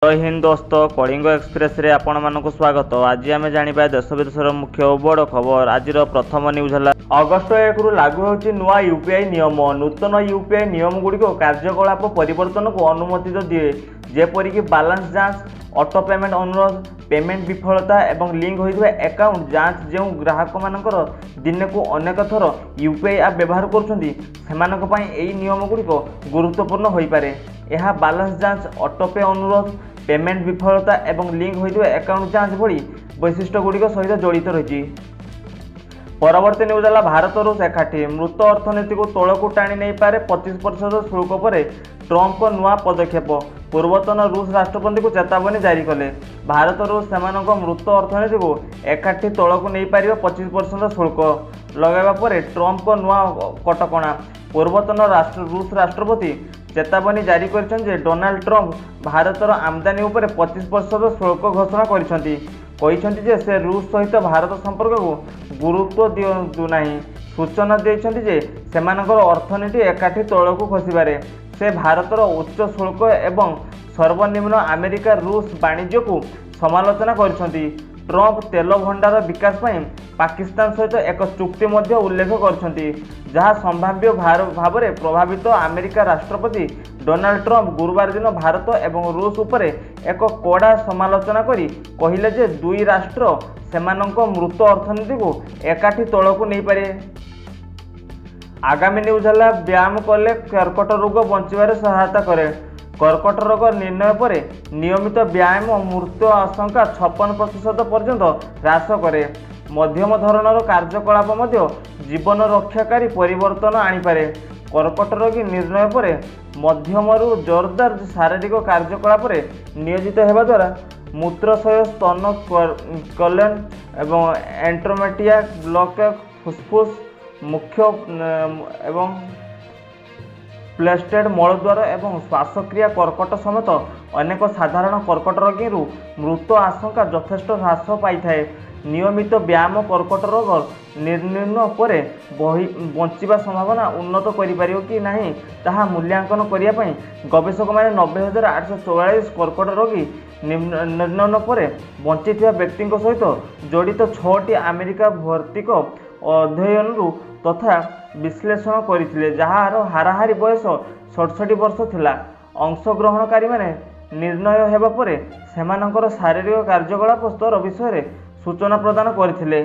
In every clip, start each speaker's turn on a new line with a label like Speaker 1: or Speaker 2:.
Speaker 1: जय हिंद दोस्त कलिंग एक्सप्रेस रे आपण मानक स्वागत। आज आम जाना देश विदेश मुख्य बड़ खबर। आज प्रथम न्यूज है अगस्ट 1 रु लागू होची नुआ यूपीआई नियम। नूतन यूपीआई नियम गुड़िक कार्यकलाप परिवर्तन को अनुमति दिए, जेपरिक बालांस जांच, ऑटो पेमेंट अनुरोध, पेमेंट विफलता एवं लिंक होइଥିବା अकाउंट जांच। जो ग्राहक मानकर दिन को अनेक थर यूपीआई ऐप व्यवहार करुछंती सेमानक पई एई नियम गुड़िक गुरुत्वपूर्ण होई पारे। यह बालांस जांच, ऑटो पे अनुरोध, पेमेंट विफलता एवं लिंक होइଥିବା अकाउंट जांच भली वैशिष्ट्य गुड़िक सहित जड़ित रही। परवर्ती न्यूज है भारत रूस एकाठी मृत अर्थनीति को तौल को टाणी नहीं पारे 25% शुल्क पर ट्रंप को नुआ पदक्षेप। पूर्वतन रूस राष्ट्रपति को चेतावनी जारी कले। भारत रूस सेमानक मृत अर्थनीति को एकाठी तौल को नहीं पार 25% शुल्क लगाइबा पर ट्रंप को नुआ कटकणा। पूर्वतन रूस राष्ट्रपति चेतावनी जारी कर डोनाल्ड ट्रंप भारतर आमदानी उपर 25% शुल्क घोषणा कर से रूस सहित भारत संपर्क को गुरुत्व दियंतु नहीं। सूचना देते जे सेमानकर अर्थनीति एकाठी तौल को खसबारे से भारतर उच्च शुल्क एवं सर्वनिम्न अमेरिका रूस वाणिज्य को समालोचना करछंती। ट्रंप तेल भंडार विकास पर पाकिस्तान सहित एक चुक्ति मध्य उल्लेख करछंती, जहां संभाव्य भाव में प्रभावित अमेरिका राष्ट्रपति डोनाल्ड ट्रंप गुरुवार दिन भारत एवं रूस उपर एक कड़ा समालोचना करी कहिले जे दुई राष्ट्र सेमानक मृत अर्थनीति को एकाठी तौल को नहीं पारे। आगामी न्यूज है व्यायाम कले कर्कट रोग बचार सहायता करे। कर्कट रोग निर्णय पर नियमित व्यायाम मृत्यु आशंका 56% पर्यंत ह्रास करे। मध्यम धरणर कार्यकलाप मध्य जीवन रक्षाकारी परिवर्तन आनीपारे। कर्कट रोगी निर्णय पर मध्यम जोरदार शारीरिक कार्यकलाप नियोजित होगा द्वारा मूत्राशय, स्तन कलन एवं एंट्रोमेटिया ब्लॉक, फुसफुस, मुख्य एवं प्लेस्टेड मलद्वार एवं श्वासक्रिया कर्कट समेत अनेक साधारण कर्कट रोगी मृत्यु आशंका यथेष्ट ह्रास पाई। नियमित व्यायाम कर्कट रोग निर्णय पर बंचा संभावना उन्नत करिपारियो कि नहीं ताहा मूल्यांकन करिया पई गवेषक माने 90,844 कर्कट रोगी निर्णय पर बंचिथिबा व्यक्ति सहित जड़ित 6टी अमेरिका भौतिक अध्ययन तथा विश्लेषण करथिले, जहार हाराहारी बयस 67 वर्ष थिला। अंशग्रहणकारी माने निर्णय हेबा परे सेमानकर शारीरिक कार्यकलाप स्तर विषय सूचना प्रदान करथिले।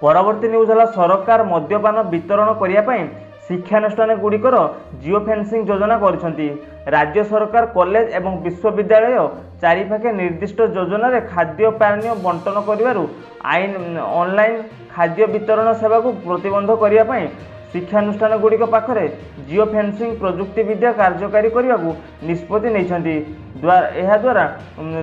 Speaker 1: परवर्ती न्यूज है सरकार मद्यपान वितरण करिया पई शिक्षानुष्ठान गुड़िकर जिओ फेंसिंग योजना करछंती। राज्य सरकार कॉलेज एवं विश्वविद्यालय चारिपाखे निर्दिष्ट योजना रे खाद्य पानीय बंटन करिवारु आईन ऑनलाइन खाद्य वितरण सेवा को प्रतिबंध करिया पई शिक्षानुष्ठान गुड़िक पाखरे जिओ फेंसिंग प्रजुक्ति विद्या कार्यकारी करने को निष्पत्ति नहीं। यह द्वारा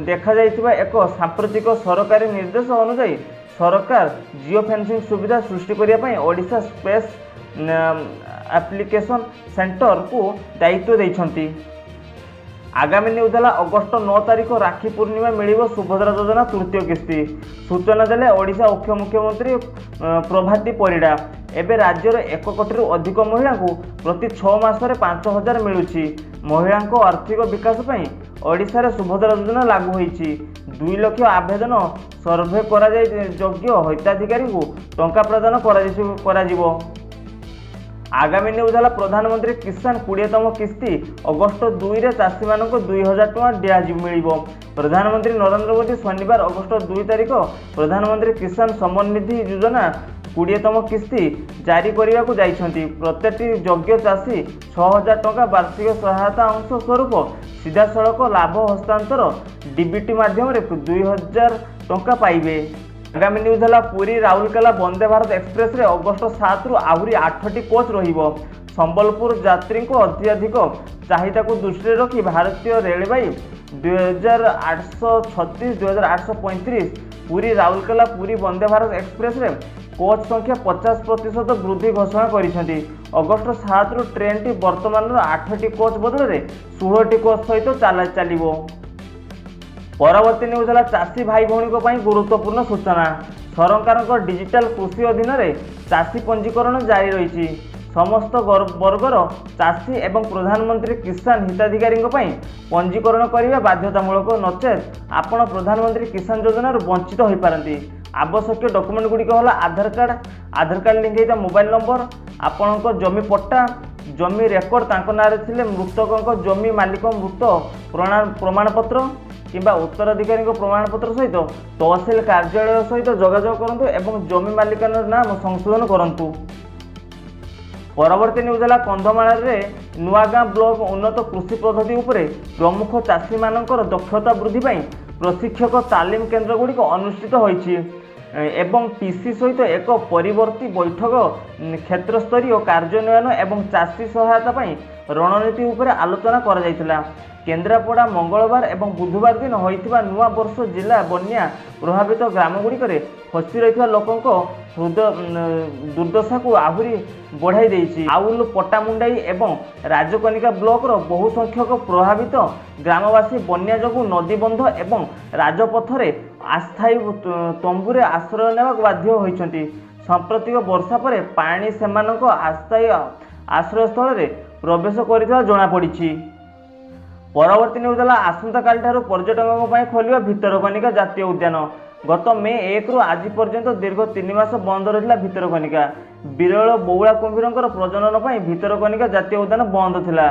Speaker 1: देखा जाइथिबा एक सांप्रतिक सरकारी निर्देश अनुसार सरकार जिओ फेंसिंग सुविधा सृष्टि करने पई ओडिशा स्पेस एप्लिकेशन सेंटर को दायित्व देइछंती। आगामी न्यूज है अगस्ट 9 तारिख राखी पूर्णिमा मिलिबो सुभद्रा योजना तृतीय किस्ती। सूचना देले ओडिशा मुख्यमंत्री प्रभाती परिडा। एबे राज्यर 1 कोटी अधिक महिला को प्रति 6 मासरे 5,000 मिलुछि। महिला आर्थिक विकास पई ओडिशा रे सुभद्रा योजना लागू होईछि। 2 लाख आवेदन सर्वे करा जाय योग्य हिताधिकारी को टंका प्रदान करा जिवो। आगामी न्यूज है प्रधानमंत्री किसान 20तम किस्ती अगस्ट 2 रे चाषी मानक 2,000 टଙ୍କା दिया मिलिबो। प्रधानमंत्री नरेंद्र मोदी शनिवार अगस्ट 2 तारिख प्रधानमंत्री किसान सम्मान निधि योजना 20तम किस्ती जारी करने को जाइछंती। प्रत्येक योग्य चाषी 6,000 टଙ୍କା वार्षिक सहायता अंश स्वरूप सीधा सड़क लाभ हस्तांतर डीबीटी माध्यम 2,000 टଙ୍କା पाइबे। आगामी न्यूज है पुरी राउरकेला वंदे भारत एक्सप्रेस रे अगस्ट 7 रु आहरी 8टी कोच रहिबो। संबलपुर यात्री को अत्यधिक चाहिदा को दृष्टि रखी भारतीय रेलवे 2,836 2,835 पुरी राउरकेला पुरी वंदे भारत एक्सप्रेस रे कोच संख्या 50% वृद्धि घोषणा करिसेंती। अगस्ट 7 रु ट्रेन टी वर्तमान 8टी कोच बदल में 16टी कोच सहित चलिबो। परवर्ती न्यूज है चाषी भाई भौणी गुरुत्वपूर्ण सूचना। सरकार डिजिटल कृषि अधीन चाषी पंजीकरण जारी रही। समस्त वर्गर चाषी एवं प्रधानमंत्री किसान हिताधिकारी पंजीकरण करने बाध्यतामूलक नचेत आपण प्रधानमंत्री किसान योजना वंचित हो पारती। आवश्यक डॉक्यूमेंट गुड़िक है आधार कार्ड लिंक होता मोबाइल नंबर, आपण जमी पट्टा, जमी रेकर्ड तांको नारे थिले मृतक जमी मालिक मृत प्रमाणपत्र किंबा उत्तराधिकारी प्रमाणपत्र सहित तहसील कार्यालय सहित जोगाजोग करूँ एवं जमी मालिकान नाम संशोधन करूँ। परवर्ती न्यूज है कंधमाल नुआगाँ ब्लॉक उन्नत कृषि पद्धति उपरे प्रमुख चाषी मानकर दक्षता वृद्धि प्रशिक्षक तालीम केन्द्र गुड़िक अनुष्ठित होईछि एवं पीसी सहित एक परिवर्ती बैठक क्षेत्रस्तरीय कार्यान्वयन एवं चाषी सहायता रणनीति उपरे आलोचना करा जायतिला। केन्द्रापड़ा मंगलवार एवं बुधवार दिन होइथिबा नुआ वर्ष जिला बन्या प्रभावित ग्रामगुड़िक फसी रही लोकों दुर्दशा को आहुरी बढ़ाई देइछि। आउल पट्टामुंडाई एवं राजकनिका ब्लॉकर बहु संख्यक प्रभावित ग्रामवासी बन्या जोगु नदीबंध एवं राजपथरे अस्थायी तंबुरे आश्रय नेबाक बाध्य होइछन्ति। सांप्रतिक वर्षा परे पानी सेमानक अस्थायी आश्रयस्थल रे प्रवेश करितबा जणा पड़िछि। परवर्ती न्यूज है आसंता काली ठारू पर्यटकों खोलिबा भितरकनिका जातीय उद्यान। गत मे 1 रु आज पर्यंत दीर्घ 3 मास बंद रहिला भितरकनिका। विरल बौला कुंभीरंकर प्रजनन भितरकनिका जातीय उद्यान बंद थिला।